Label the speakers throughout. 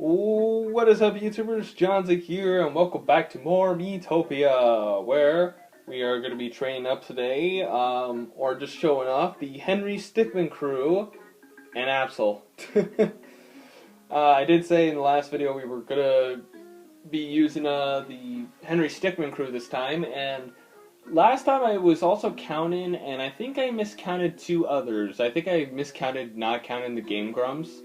Speaker 1: What is up, YouTubers? Johnza here, and welcome back to more Miitopia, where we are going to be training up today, or just showing off the Henry Stickmen crew and Absol. I did say in the last video we were going to be using the Henry Stickmen crew this time, and last time I was also counting, and I think I miscounted two others. I think I miscounted not counting the Game Grumps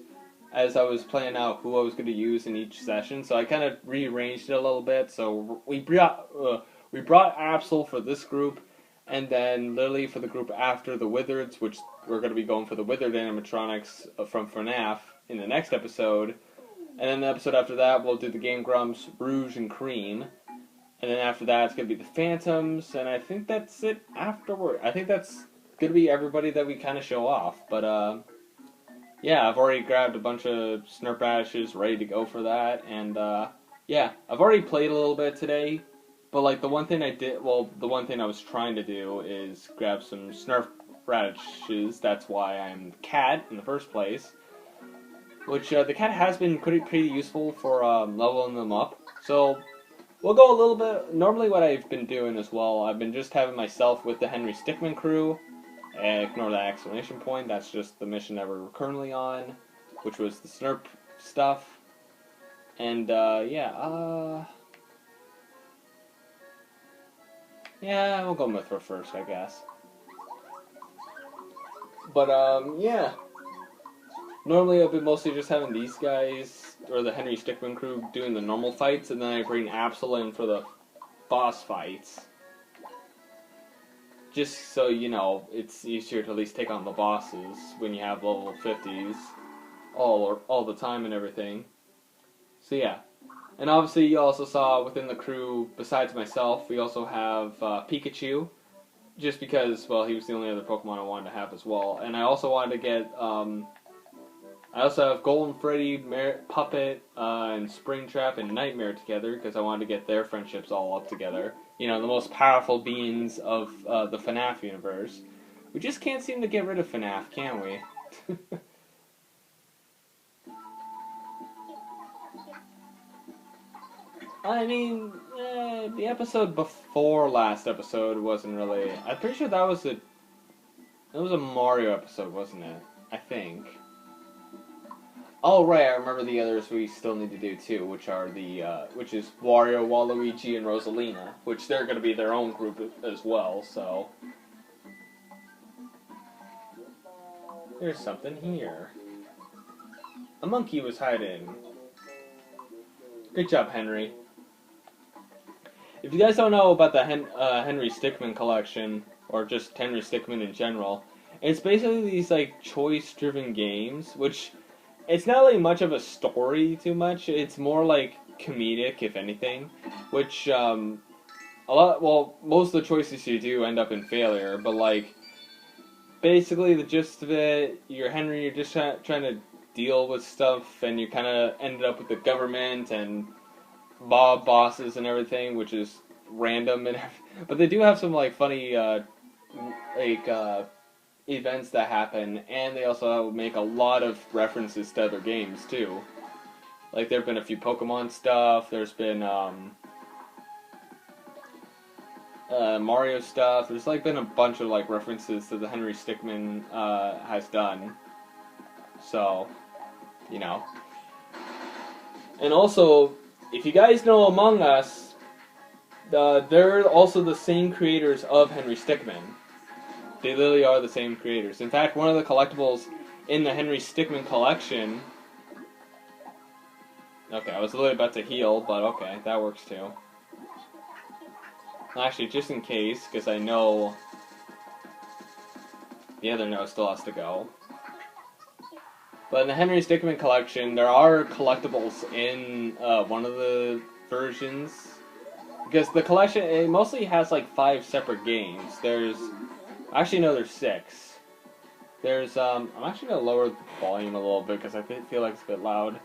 Speaker 1: as I was planning out who I was going to use in each session, so I kind of rearranged it a little bit. So we brought Absol for this group, and then Lily for the group after the Wizards, which we're going to be going for the Withered animatronics from FNAF in the next episode. And then the episode after that, we'll do the Game Grumps, Rouge, and Cream. And then after that, it's going to be the Phantoms, and I think that's it afterward. I think that's going to be everybody that we kind of show off, but yeah, I've already grabbed a bunch of Snurp Ashes, ready to go for that, and yeah, I've already played a little bit today, but like the one thing I was trying to do is grab some Snurp Radishes. That's why I'm the cat in the first place, which the cat has been pretty useful for leveling them up. So we'll go a little bit. Normally, what I've been doing as well, I've been just having myself with the Henry Stickmen crew. Ignore that exclamation point, that's just the mission that we're currently on, which was the Snurp stuff. And, yeah, we'll go Mithra first, I guess. But, yeah. Normally I've been mostly just having these guys, or the Henry Stickmen crew, doing the normal fights, and then I bring Absol in for the boss fights. Just so you know, it's easier to at least take on the bosses when you have level 50s all the time and everything. So yeah. And obviously you also saw within the crew, besides myself, we also have Pikachu. Just because, well, he was the only other Pokemon I wanted to have as well. And I also wanted to get, I also have Golden Freddy, Puppet, and Springtrap and Nightmare together, because I wanted to get their friendships all up together. You know, the most powerful beings of the FNAF universe. We just can't seem to get rid of FNAF, can we? I mean, the episode before last episode wasn't really... I'm pretty sure that was a Mario episode, wasn't it? I think. Oh right, I remember the others we still need to do too, which are which is Wario, Waluigi, and Rosalina, which they're going to be their own group as well. So there's something here. A monkey was hiding. Good job, Henry. If you guys don't know about the Henry Stickmen collection, or just Henry Stickmen in general, it's basically these like choice-driven games, which. It's not really much of a story too much. It's more like comedic, if anything. Which, most of the choices you do end up in failure. But, like, basically the gist of it, you're Henry, you're just trying to deal with stuff, and you kind of ended up with the government and mob bosses and everything, which is random. But they do have some, like, funny, events that happen, and they also make a lot of references to other games too. Like there have been a few Pokemon stuff, there's been Mario stuff, there's like been a bunch of like references to the Henry Stickmen has done. So, you know. And also, if you guys know Among Us, they're also the same creators of Henry Stickmen. They literally are the same creators. In fact, one of the collectibles in the Henry Stickmen collection... Okay, I was literally about to heal, but okay, that works too. Actually, just in case, because I know the other no still has to go. But in the Henry Stickmen collection, there are collectibles in one of the versions. Because the collection, it mostly has like 5 separate games. Actually, no, there's 6. There's, I'm actually going to lower the volume a little bit because I feel like it's a bit loud.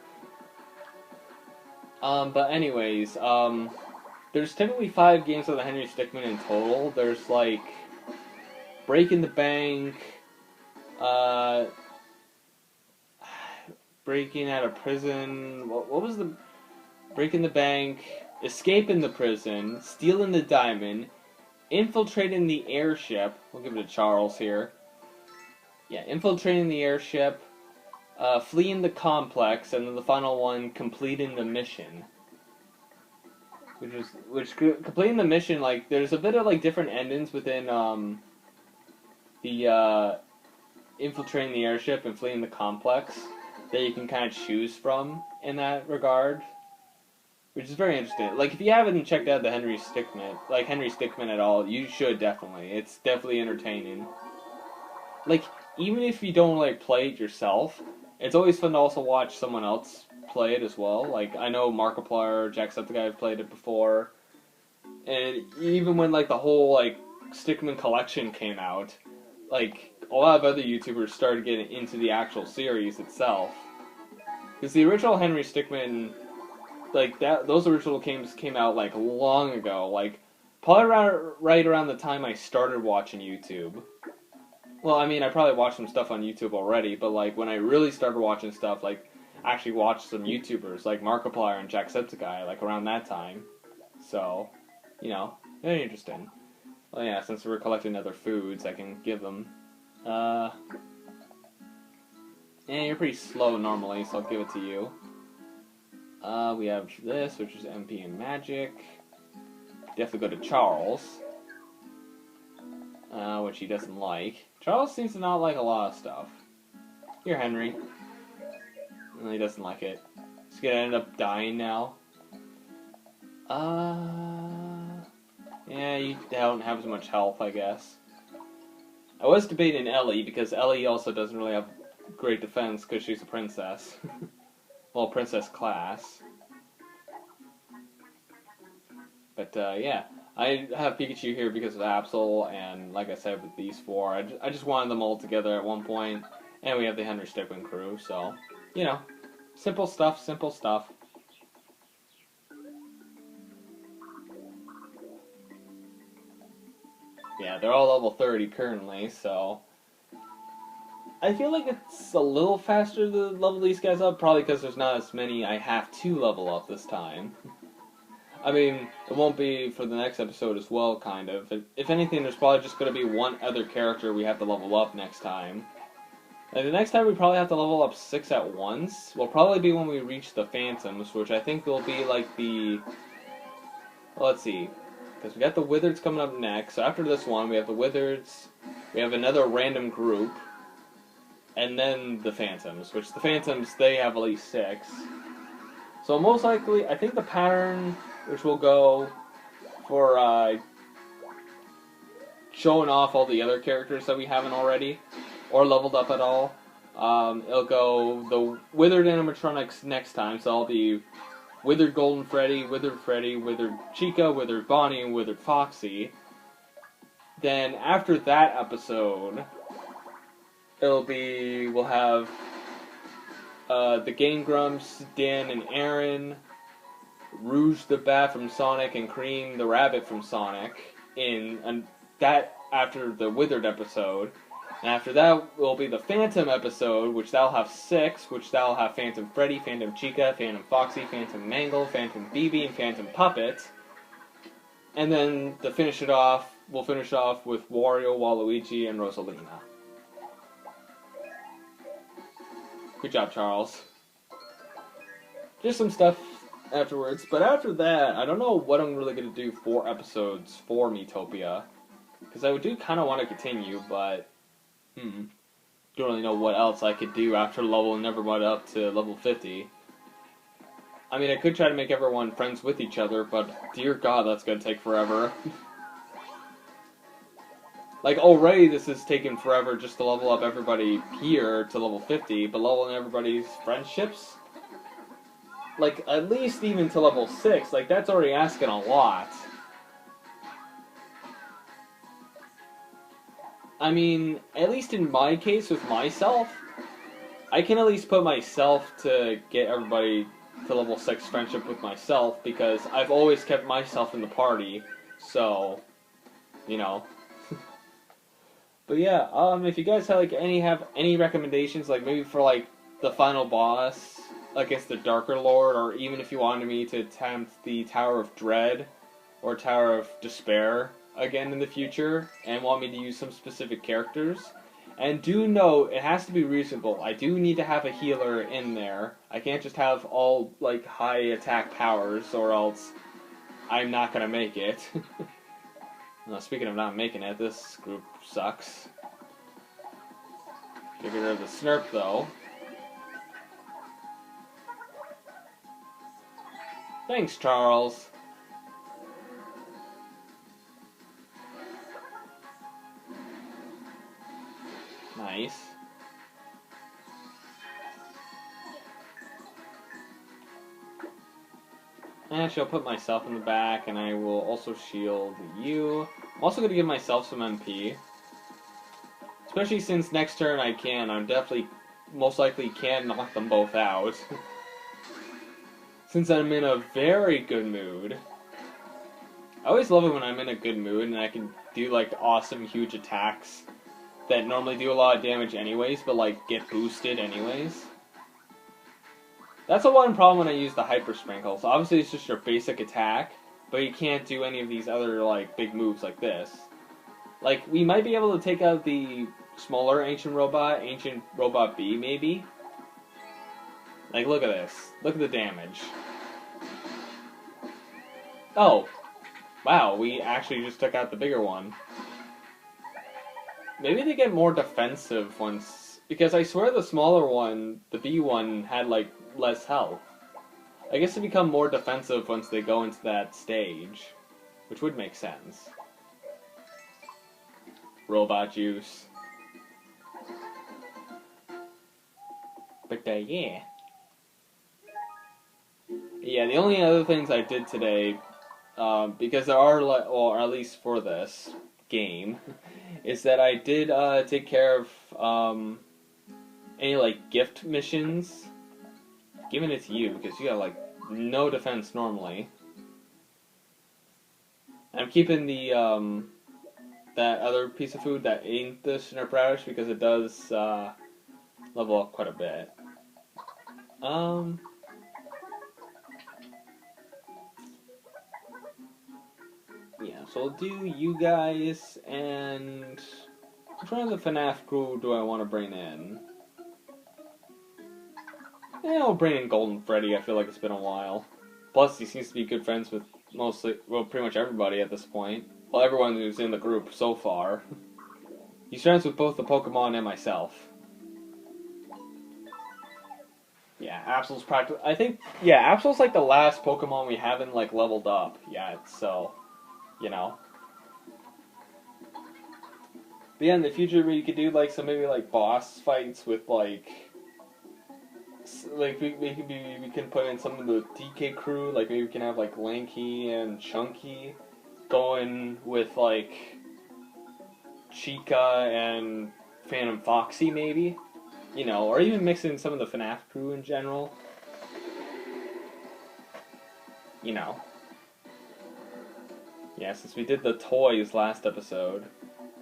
Speaker 1: But anyways, there's typically 5 games of the Henry Stickmen in total. There's, like, Breaking the Bank, breaking out of prison. What was the breaking the bank, escaping the prison, stealing the diamond, infiltrating the airship. We'll give it to Charles here. Yeah, infiltrating the airship, fleeing the complex, and then the final one, completing the mission. Completing the mission, like, there's a bit of, like, different endings within, the, infiltrating the airship and fleeing the complex that you can kind of choose from in that regard, which is very interesting. Like, if you haven't checked out the Henry Stickmen at all, you should definitely. It's definitely entertaining. Like, even if you don't, like, play it yourself, it's always fun to also watch someone else play it as well. Like, I know Markiplier, Jacksepticeye have played it before, and even when, like, the whole, like, Stickman collection came out, like, a lot of other YouTubers started getting into the actual series itself. Because the original Henry Stickmen, like, those original games came out, like, long ago. Like, probably right around the time I started watching YouTube. Well, I mean, I probably watched some stuff on YouTube already, but, like, when I really started watching stuff, like, actually watched some YouTubers, like Markiplier and Jacksepticeye, like, around that time. So, you know, very interesting. Well, yeah, since we're collecting other foods, I can give them. Yeah, you're pretty slow normally, so I'll give it to you. We have this, which is MP and Magic. Definitely go to Charles. Which he doesn't like. Charles seems to not like a lot of stuff. Here, Henry. And he doesn't like it. He's gonna end up dying now. Yeah, you don't have as much health, I guess. I was debating Ellie, because Ellie also doesn't really have great defense, because she's a princess. Well, princess class. But, yeah. I have Pikachu here because of Absol, and like I said with these four, I just wanted them all together at one point, and we have the Henry Stickmen crew, so, you know, simple stuff, simple stuff. Yeah, they're all level 30 currently, so I feel like it's a little faster to level these guys up, probably because there's not as many I have to level up this time. I mean, it won't be for the next episode as well, kind of. If anything, there's probably just going to be one other character we have to level up next time. Like, the next time we probably have to level up 6 at once will probably be when we reach the Phantoms, which I think will be like the... Well, let's see. Because we got the Wizards coming up next. So after this one, we have the Wizards, we have another random group, and then the Phantoms, which the Phantoms, they have at least 6. So most likely, I think the pattern... which will go for showing off all the other characters that we haven't already, or leveled up at all. It'll go the Withered animatronics next time, so I'll be Withered Golden Freddy, Withered Chica, Withered Bonnie, and Withered Foxy. Then after that episode, we'll have the Game Grumps, Dan and Aaron, Rouge the Bat from Sonic, and Cream the Rabbit from Sonic that after the Withered episode. And after that will be the Phantom episode, which that'll have 6, which that'll have Phantom Freddy, Phantom Chica, Phantom Foxy, Phantom Mangle, Phantom BB, and Phantom Puppet. And then to finish it off, we'll finish off with Wario, Waluigi, and Rosalina. Good job, Charles. Just some stuff afterwards, but after that, I don't know what I'm really going to do for episodes for Miitopia, because I do kind of want to continue, but don't really know what else I could do after leveling everyone up to level 50. I mean, I could try to make everyone friends with each other, but dear God, that's going to take forever. Like, already this is taking forever just to level up everybody here to level 50, but leveling everybody's friendships? Like, at least even to level 6, like, that's already asking a lot. I mean, at least in my case with myself, I can at least put myself to get everybody to level 6 friendship with myself, because I've always kept myself in the party, so, you know. But yeah, if you guys have any recommendations, like maybe for like the final boss against the Darker Lord, or even if you wanted me to attempt the Tower of Dread or Tower of Despair again in the future, and want me to use some specific characters. And do note, it has to be reasonable. I do need to have a healer in there. I can't just have all, like, high attack powers, or else I'm not gonna make it. Well, speaking of not making it, this group sucks. Get rid of the Snurp, though. Thanks, Charles. Nice. Actually, I'll put myself in the back, and I will also shield you. I'm also going to give myself some MP. Especially since next turn I can. I'm definitely, most likely can knock them both out. Since I'm in a very good mood. I always love it when I'm in a good mood and I can do, like, awesome, huge attacks that normally do a lot of damage anyways, but, like, get boosted anyways. That's the one problem when I use the Hyper Sprinkles. Obviously, it's just your basic attack, but you can't do any of these other, like, big moves like this. Like, we might be able to take out the smaller Ancient Robot B, maybe? Like, look at this. Look at the damage. Oh. Wow, we actually just took out the bigger one. Maybe they get more defensive once... Because I swear the smaller one, the B one, had, like, less health. I guess they become more defensive once they go into that stage. Which would make sense. Robot juice. But, yeah. Yeah, the only other things I did today, because there are, or at least for this game, is that I did take care of any, like, gift missions. Giving it to you, because you have, like, no defense normally. I'm keeping the, that other piece of food that ain't the Snurp Radish, because it does, level up quite a bit. Yeah, so I'll do you guys, and which one of the FNAF crew do I want to bring in? Yeah, I'll bring in Golden Freddy. I feel like it's been a while. Plus, he seems to be good friends with mostly, well, pretty much everybody at this point. Well, everyone who's in the group so far. He's friends with both the Pokemon and myself. Yeah, Absol's practically... I think, yeah, Absol's like the last Pokemon we haven't, like, leveled up yet, so... You know. But yeah, in the future we could do, like, some maybe, like, boss fights with, like... Like, we can put in some of the DK crew, like, maybe we can have, like, Lanky and Chunky going with, like, Chica and Phantom Foxy, maybe? You know, or even mix in some of the FNAF crew in general. You know. Yeah, since we did the toys last episode.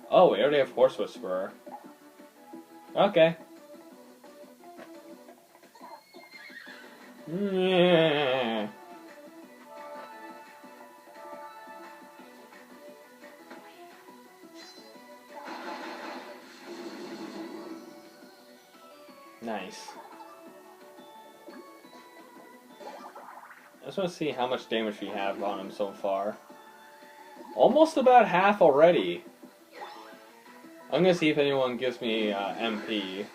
Speaker 1: Oh, we already have Horse Whisperer. Okay. Yeah. Nice. I just want to see how much damage we have on him so far. Almost about half already. I'm gonna see if anyone gives me MP.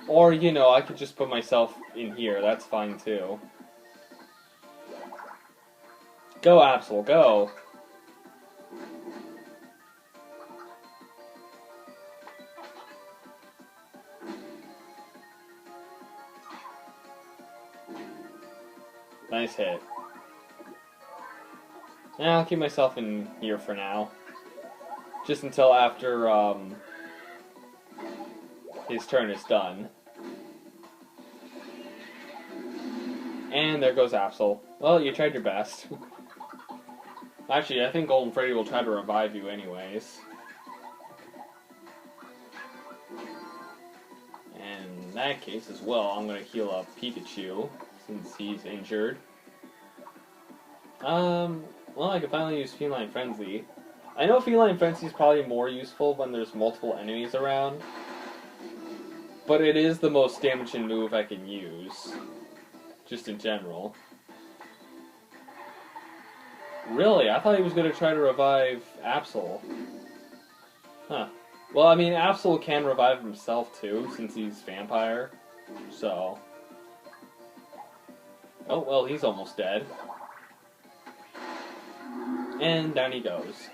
Speaker 1: Or, you know, I could just put myself in here. That's fine, too. Go, Absol, go! Nice hit. Yeah, I'll keep myself in here for now. Just until after, his turn is done. And there goes Absol. Well, you tried your best. Actually, I think Golden Freddy will try to revive you anyways. in that case as well, I'm going to heal up Pikachu, since he's injured. Well, I can finally use Feline Frenzy. I know Feline Frenzy is probably more useful when there's multiple enemies around, but it is the most damaging move I can use, just in general. Really? I thought he was going to try to revive Absol. Huh. Well, I mean, Absol can revive himself too, since he's vampire, so... Oh, well, he's almost dead. And down he goes.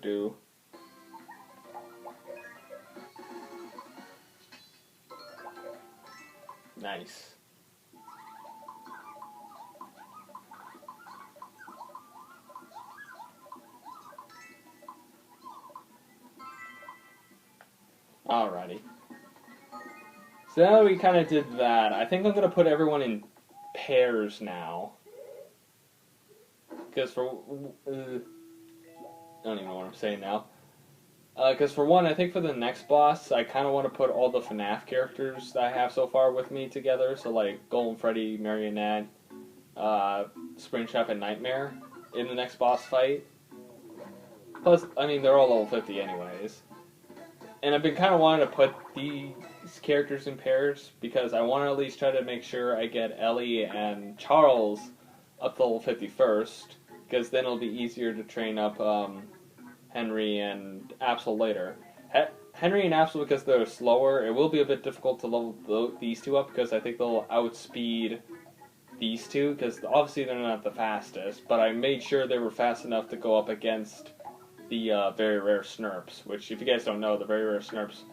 Speaker 1: Do. Nice. Alrighty. So now that we kind of did that, I think I'm going to put everyone in pairs now. Because for... I don't even know what I'm saying now. Because for one, I think for the next boss, I kind of want to put all the FNAF characters that I have so far with me together. So like Golden Freddy, Marionette, Springtrap, and Nightmare in the next boss fight. Plus, I mean, they're all level 50 anyways. And I've been kind of wanting to put these characters in pairs because I want to at least try to make sure I get Ellie and Charles up to level 50 first, because then it'll be easier to train up Henry and Absol later. Henry and Absol, because they're slower, it will be a bit difficult to level these two up, because I think they'll outspeed these two, because obviously they're not the fastest, but I made sure they were fast enough to go up against the very rare Snurps, which, if you guys don't know, the very rare Snurps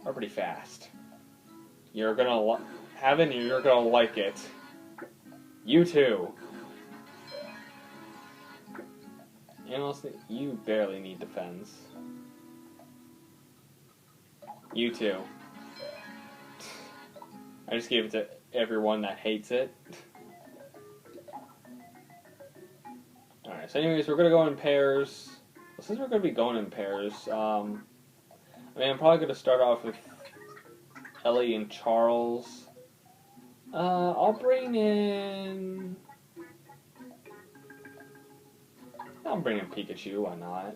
Speaker 1: are pretty fast. You're gonna have it, and you're gonna like it. You too. And also, you barely need defense. You too. I just gave it to everyone that hates it. Alright, so anyways, we're gonna go in pairs. Well, since we're gonna be going in pairs, I mean, I'm probably gonna start off with Ellie and Charles. I'll bring in Pikachu, why not?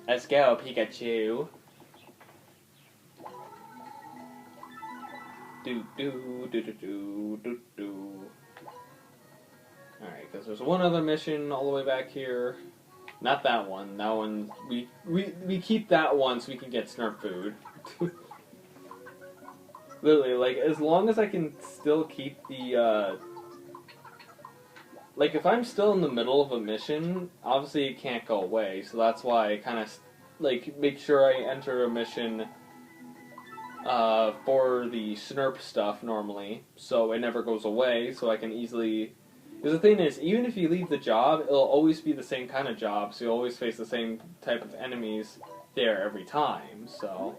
Speaker 1: Let's go, Pikachu. Alright, because there's one other mission all the way back here. Not that one. That one, we keep that one so we can get Snurf food. Literally, like, as long as I can still keep the, like, if I'm still in the middle of a mission, obviously it can't go away, so that's why I kind of, like, make sure I enter a mission, for the Snurp stuff, normally, so it never goes away, so I can easily... Because the thing is, even if you leave the job, it'll always be the same kind of job, so you'll always face the same type of enemies there every time, so...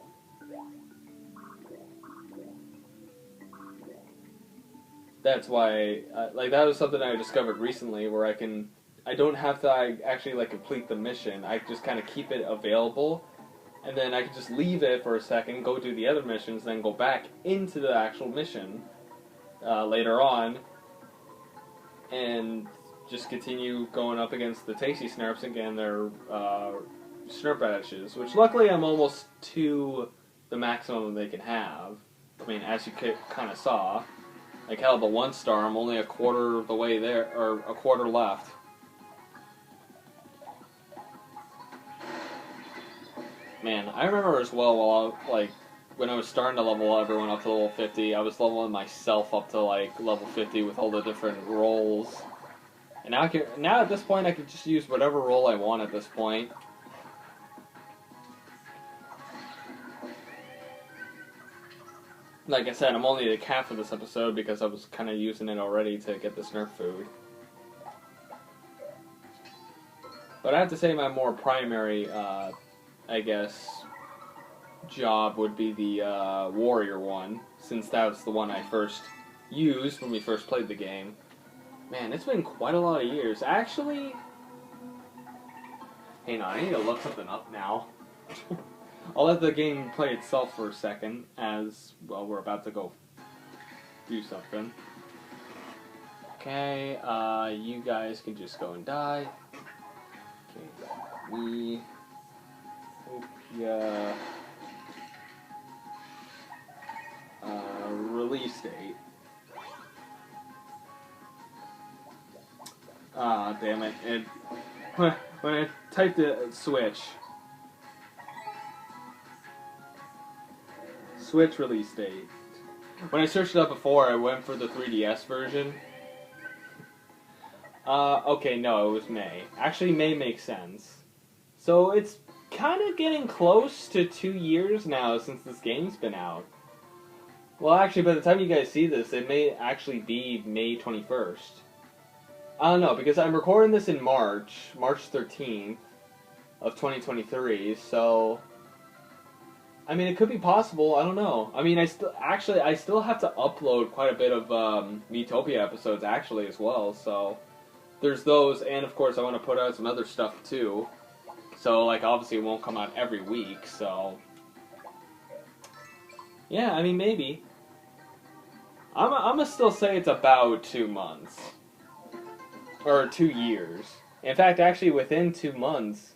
Speaker 1: That's why, like, that was something I discovered recently, where I don't have to actually, like, complete the mission. I just kind of keep it available, and then I can just leave it for a second, go do the other missions, then go back into the actual mission later on, and just continue going up against the Tasty Snurps and getting their Snurp radishes, which luckily I'm almost to the maximum they can have. I mean, as you kind of saw. Like, hell, the 1-star, I'm only a quarter of the way there, or a quarter left. Man, I remember as well, while like, when I was starting to level everyone up to level 50, I was leveling myself up to, like, level 50 with all the different roles. And now at this point, I can just use whatever role I want at this point. Like I said, I'm only a cat for this episode because I was kind of using it already to get the Snurf food. But I have to say my more primary, I guess, job would be the warrior one, since that was the one I first used when we first played the game. Man, it's been quite a lot of years. Actually, hang on, I need to look something up now. I'll let the game play itself for a second, as, well, we're about to go do something. Okay, you guys can just go and die. Okay, Miitopia, release date. Ah, damn it. When I typed it, switch release date. When I searched it up before, I went for the 3DS version. Okay, no, it was May. Actually, May makes sense. So it's kind of getting close to 2 years now since this game's been out. Well, actually, by the time you guys see this, it may actually be May 21st. I don't know, because I'm recording this in March 13th of 2023, so... I mean, it could be possible, I don't know. I mean, I still have to upload quite a bit of Miitopia episodes, actually, as well, so... There's those, and of course I want to put out some other stuff, too. So, like, obviously it won't come out every week, so... Yeah, I mean, maybe. I'm gonna still say it's about 2 months. Or 2 years. In fact, actually, within 2 months...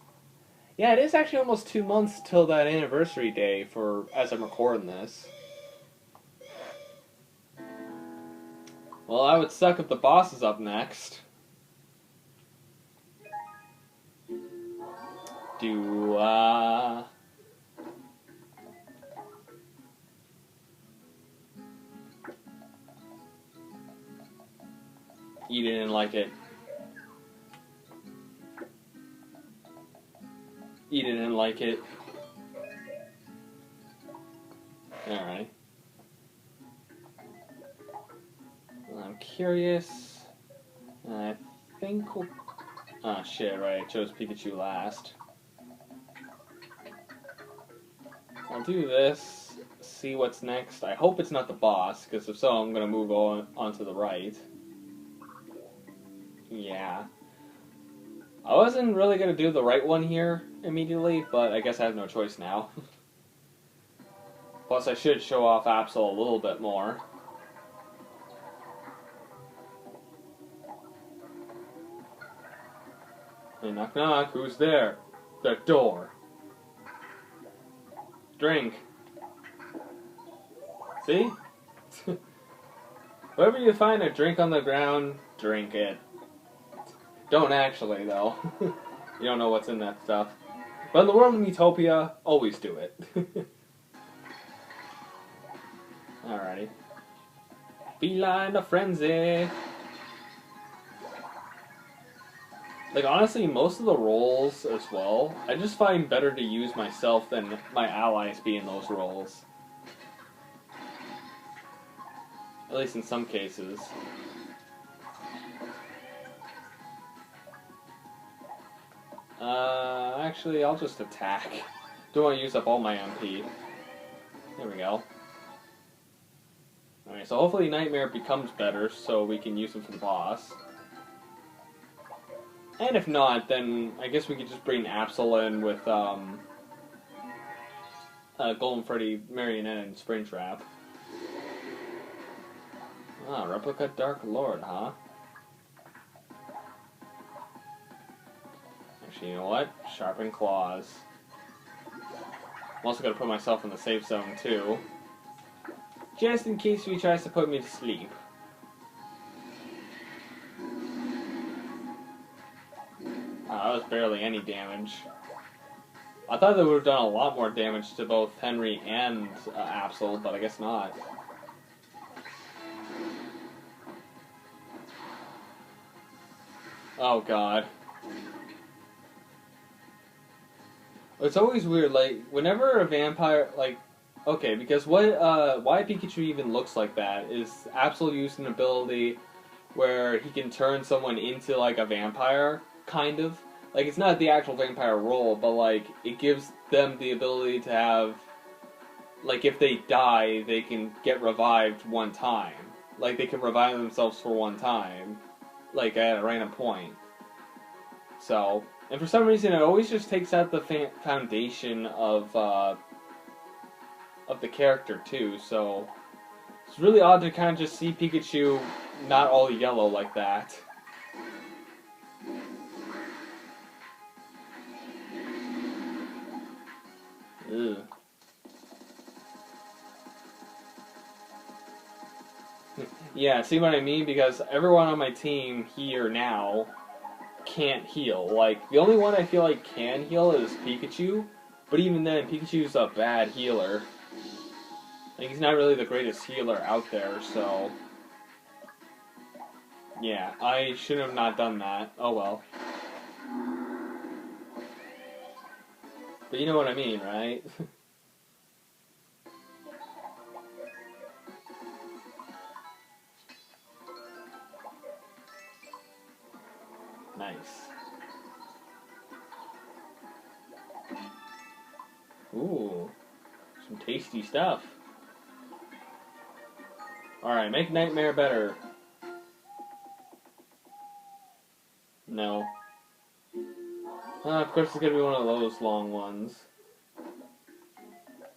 Speaker 1: Yeah, it is actually almost 2 months till that anniversary day as I'm recording this. Well, I would suck if the boss is up next. You didn't like it. You didn't like it. Alright. Well, I'm curious. I think we'll... Oh shit, right, I chose Pikachu last. I'll do this, see what's next. I hope it's not the boss, because if so, I'm going to move on to the right. Yeah. I wasn't really going to do the right one here immediately, but I guess I have no choice now. Plus, I should show off Absol a little bit more. Hey, knock knock, who's there? The door. Drink. See? Wherever you find a drink on the ground, drink it. Don't actually, though. You don't know what's in that stuff. But in the world of Miitopia, always do it. Alrighty. Feline of frenzy. Like, honestly, most of the roles as well, I just find better to use myself than my allies be in those roles. At least in some cases. Actually, I'll just attack. Don't want to use up all my MP. There we go. Alright, so hopefully Nightmare becomes better so we can use him for the boss. And if not, then I guess we could just bring Absol in with Golden Freddy, Marionette, and Springtrap. Ah, Replica Dark Lord, huh? Actually, you know what? Sharpen Claws. I'm also going to put myself in the safe zone, too. Just in case he tries to put me to sleep. That was barely any damage. I thought they would have done a lot more damage to both Henry and Absol, but I guess not. Oh god. It's always weird, like, whenever a vampire, like, okay, because why Pikachu even looks like that is Absol used an ability where he can turn someone into, like, a vampire, kind of. Like, it's not the actual vampire role, but, like, it gives them the ability to have, like, if they die, they can get revived one time. Like, they can revive themselves for one time, like, at a random point. So, and for some reason, it always just takes out the foundation of the character too. So it's really odd to kind of just see Pikachu not all yellow like that. Ugh. Yeah, see what I mean? Because everyone on my team here now can't heal. Like, the only one I feel like can heal is Pikachu, but even then, Pikachu's a bad healer. Like, he's not really the greatest healer out there, so... Yeah, I should have not done that. Oh well. But you know what I mean, right? Nice. Ooh, some tasty stuff. Alright, make Nightmare better. No. Of course it's gonna be one of those long ones.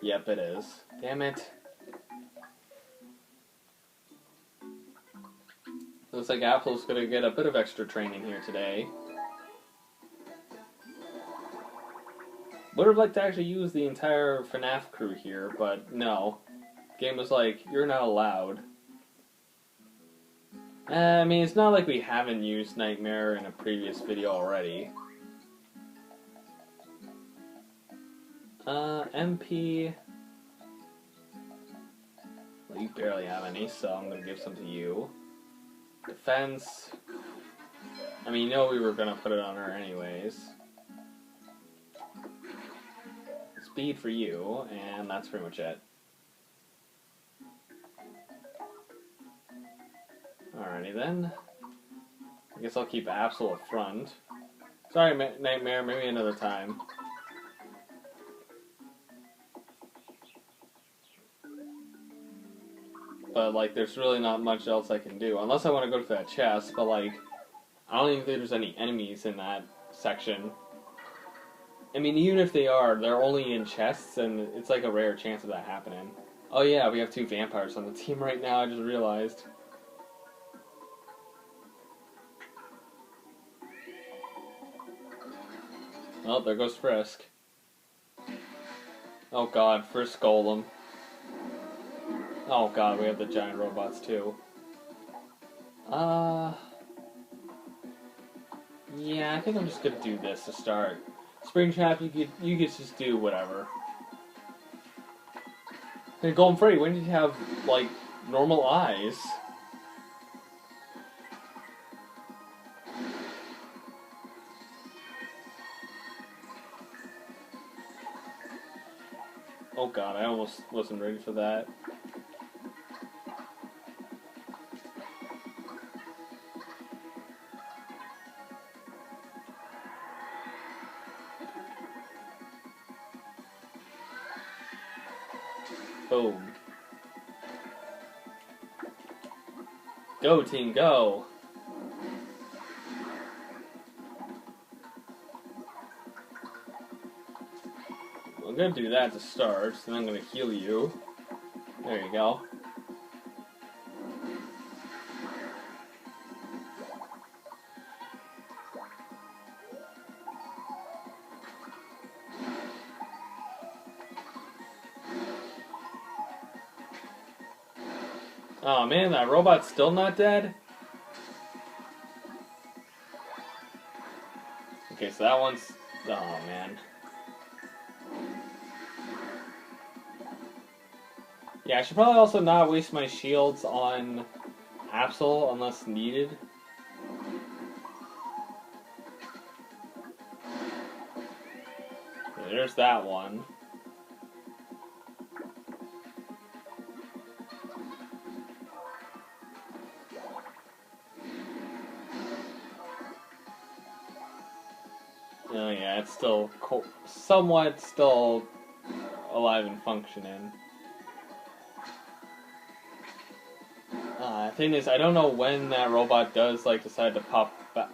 Speaker 1: Yep, it is. Damn it. Looks like Apple's gonna get a bit of extra training here today. Would have liked to actually use the entire FNAF crew here, but no. Game was like, you're not allowed. I mean, it's not like we haven't used Nightmare in a previous video already. MP... Well, you barely have any, so I'm gonna give some to you. Defense... I mean, you know we were gonna put it on her anyways. Speed for you, and that's pretty much it. Alrighty then. I guess I'll keep Absol up front. Sorry, Nightmare, maybe another time. But, like, there's really not much else I can do. Unless I want to go to that chest, but, like, I don't even think there's any enemies in that section. I mean, even if they are, they're only in chests, and it's like a rare chance of that happening. Oh yeah, we have 2 vampires on the team right now, I just realized. Oh, there goes Frisk. Oh god, first Golem. Oh god, we have the giant robots too. Yeah, I think I'm just gonna do this to start. Springtrap, you could just do whatever. Hey, Golden Freddy, when did you have, like, normal eyes? Oh god, I almost wasn't ready for that. Boom. Go, team, go! I'm gonna do that to start, then I'm gonna heal you. There you go. Oh man, that robot's still not dead? Okay, so that one's... Oh man. Yeah, I should probably also not waste my shields on Absol unless needed. There's that one. Oh yeah, it's still somewhat still alive and functioning. Thing is, I don't know when that robot does like decide to pop back.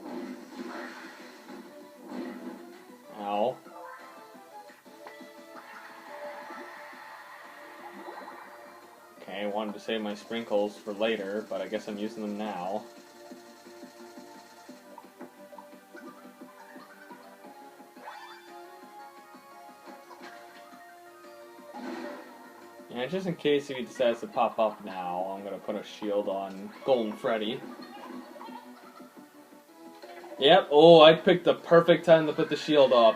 Speaker 1: wanted to save my sprinkles for later, but I guess I'm using them now. And just in case if he decides to pop up now, I'm gonna put a shield on Golden Freddy. Yep, oh, I picked the perfect time to put the shield up.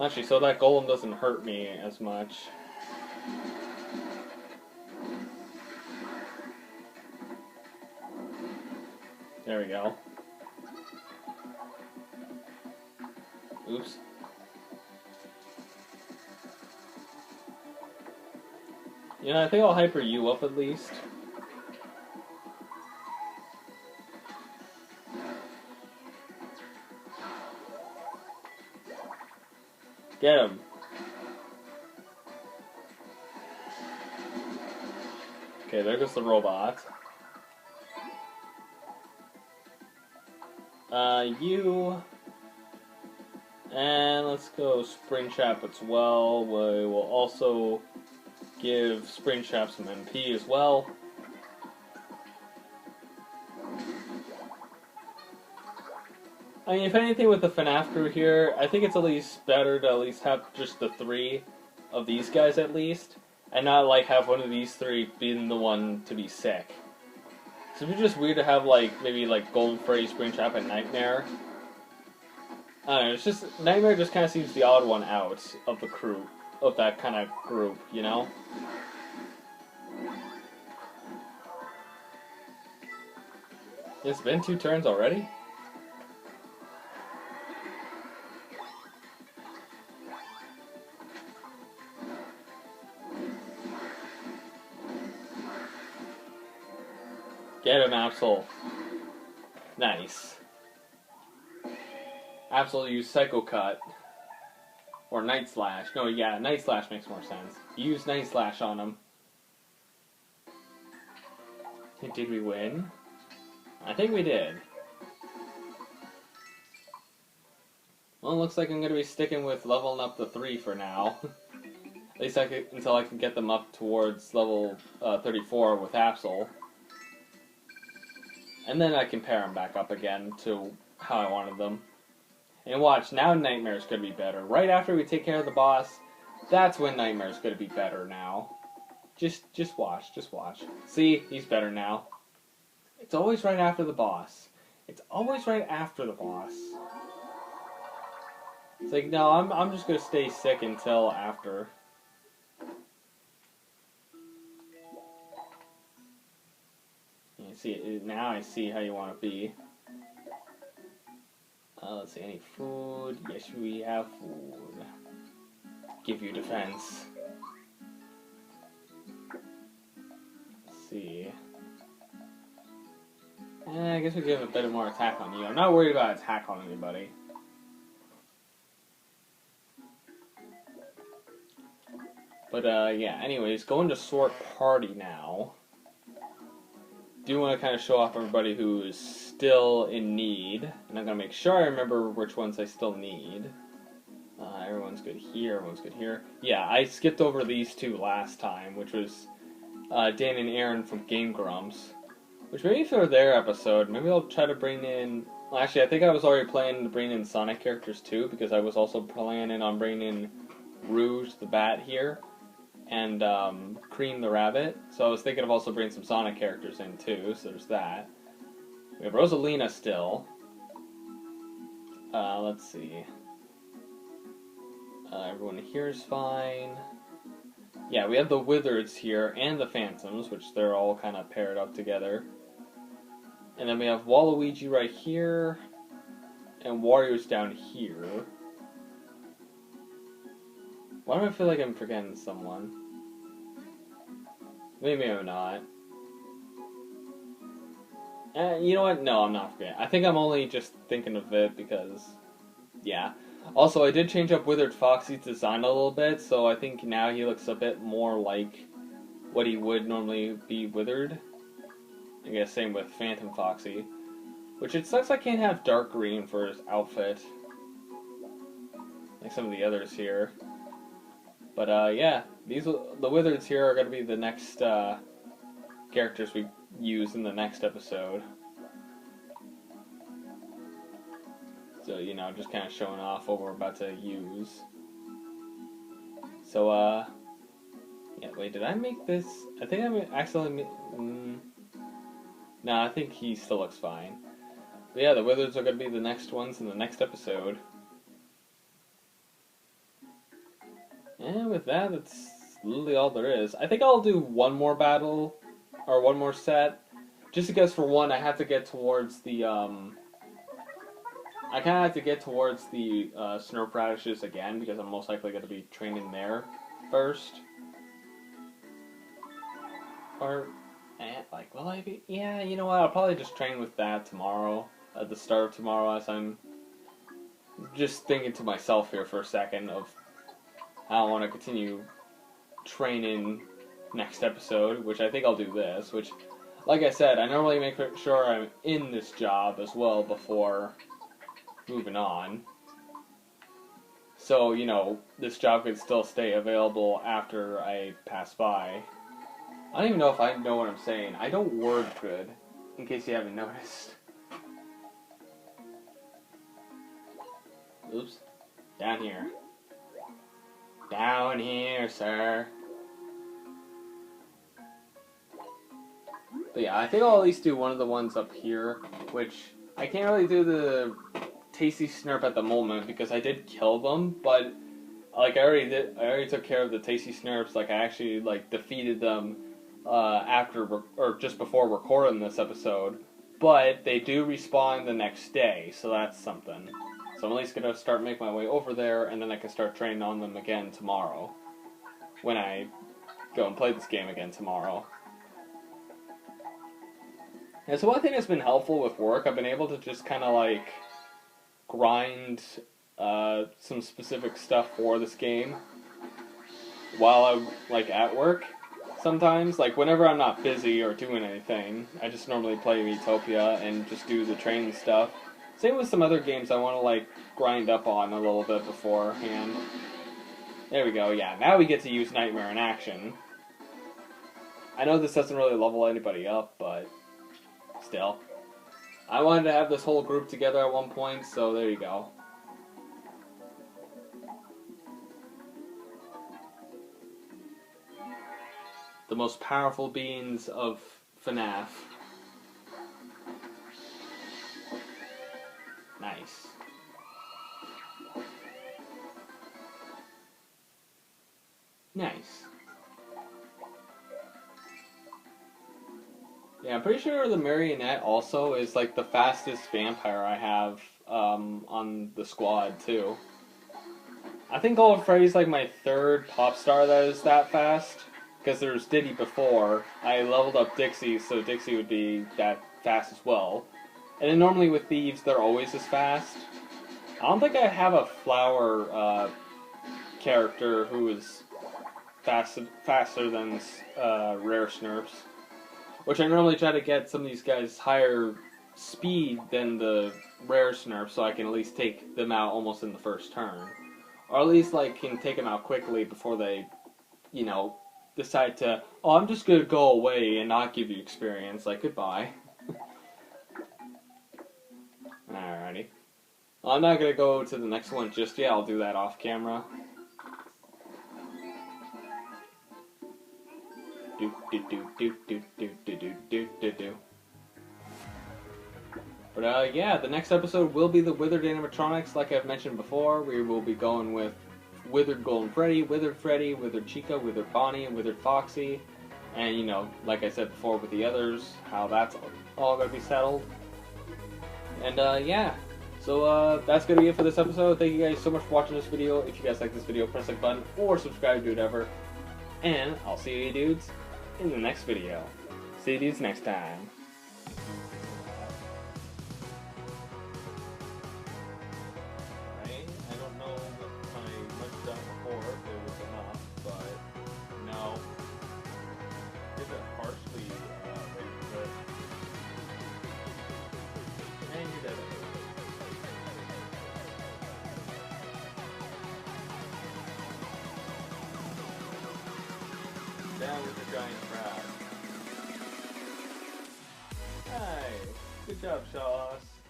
Speaker 1: Actually, so that golem doesn't hurt me as much. There we go. Oops. You know, I think I'll hyper you up at least. Get him. Okay, there goes the robot. You. And let's go Spring Trap as well. We will also give Spring Trap some MP as well. I mean, if anything with the FNAF crew here, I think it's at least better to at least have just the 3 of these guys at least, and not like have one of these 3 being the one to be sick. So it'd be just weird to have like, maybe like Golden Freddy, Springtrap, and Nightmare. I don't know, it's just, Nightmare just kind of seems the odd one out of the crew, of that kind of group, you know? It's been 2 turns already? Get him, Absol. Nice. Absol used Psycho Cut. Or Night Slash. No, yeah, Night Slash makes more sense. Use Night Slash on him. Did we win? I think we did. Well, it looks like I'm going to be sticking with leveling up the 3 for now. At least until I can get them up towards level 34 with Absol. And then I can pair them back up again to how I wanted them. And watch, now Nightmare's going to be better. Right after we take care of the boss, that's when Nightmare's going to be better now. Just watch, just watch. See, he's better now. It's always right after the boss. It's always right after the boss. It's like, no, I'm just going to stay sick until after. You see, now I see how you want to be. Let's see, any food? Yes, we have food. Give you defense. Let's see. I guess we give a bit more attack on you. I'm not worried about attack on anybody. But, yeah, anyways, going to sort party now. Do want to kind of show off everybody who is still in need, and I'm going to make sure I remember which ones I still need. Everyone's good here, everyone's good here. Yeah, I skipped over these 2 last time, which was Dan and Aaron from Game Grumps, which maybe for their episode, maybe I'll try to bring in... Well, actually, I think I was already planning to bring in Sonic characters too, because I was also planning on bringing in Rouge the Bat here. And Cream the Rabbit. So I was thinking of also bringing some Sonic characters in too, so there's that. We have Rosalina still. Let's see. Everyone here is fine. Yeah, we have the Wizards here and the Phantoms, which they're all kind of paired up together. And then we have Waluigi right here, and Wario's down here. Why do I feel like I'm forgetting someone? Maybe I'm not. You know what? No, I'm not forgetting. I think I'm only just thinking of it because, yeah. Also, I did change up Withered Foxy's design a little bit, so I think now he looks a bit more like what he would normally be withered. I guess same with Phantom Foxy. Which it sucks I can't have dark green for his outfit. Like some of the others here. But, yeah. the wizards here are going to be the next characters we use in the next episode. So, you know, just kind of showing off what we're about to use. So, yeah, wait, did I make this? I think I accidentally no, I think he still looks fine. But yeah, the wizards are going to be the next ones in the next episode. And with that, that's literally all there is. I think I'll do one more battle, or one more set. Just because, for one, I have to get towards the, I kind of have to get towards the Snurp radishes again, because I'm most likely going to be training there first. Or, like, will I be? Yeah, you know what, I'll probably just train with that tomorrow, at the start of tomorrow, as I'm just thinking to myself here for a second of how I want to continue training next episode, which I think I'll do this, which, like I said, I normally make sure I'm in this job as well before moving on. So, you know, this job could still stay available after I pass by. I don't even know if I know what I'm saying. I don't word good, in case you haven't noticed. Oops. Down here. Down here, sir. But yeah, I think I'll at least do one of the ones up here, which I can't really do the Tasty Snurp at the moment because I did kill them, but like I already took care of the Tasty Snurps. Like I actually like defeated them after or just before recording this episode. But they do respawn the next day, so that's something. So I'm at least gonna start making my way over there, and then I can start training on them again tomorrow. When I go and play this game again tomorrow. And so one thing that's been helpful with work, I've been able to just kind of like grind some specific stuff for this game while I'm like at work. Sometimes, like whenever I'm not busy or doing anything, I just normally play Miitopia and just do the training stuff. Same with some other games I want to like grind up on a little bit beforehand. There we go, yeah, now we get to use Nightmare in action. I know this doesn't really level anybody up, but still. I wanted to have this whole group together at one point, so there you go. The most powerful beings of FNAF. Nice. Nice. Yeah, I'm pretty sure the Marionette also is like the fastest vampire I have on the squad too. I think Gold Freddy's like my third pop star that is that fast. Because there's Diddy before. I leveled up Dixie, so Dixie would be that fast as well. And then normally with Thieves, they're always as fast. I don't think I have a flower character who is faster than rare Snurps. Which I normally try to get some of these guys higher speed than the rare Snurps, so I can at least take them out almost in the first turn. Or at least like can take them out quickly before they, you know, decide to, oh, I'm just gonna go away and not give you experience, like, goodbye. Alrighty. Well, I'm not gonna go to the next one just yet, I'll do that off camera. But yeah, the next episode will be the Withered animatronics, like I've mentioned before. We will be going with Withered Golden Freddy, Withered Chica, Withered Bonnie, and Withered Foxy. And, you know, like I said before with the others, how that's all going to be settled. And, yeah. So, that's going to be it for this episode. Thank you guys so much for watching this video. If you guys like this video, press like button or subscribe to whatever. And I'll see you dudes in the next video. See you dudes next time. Down with the giant crab. Nice. Good job, Shawless.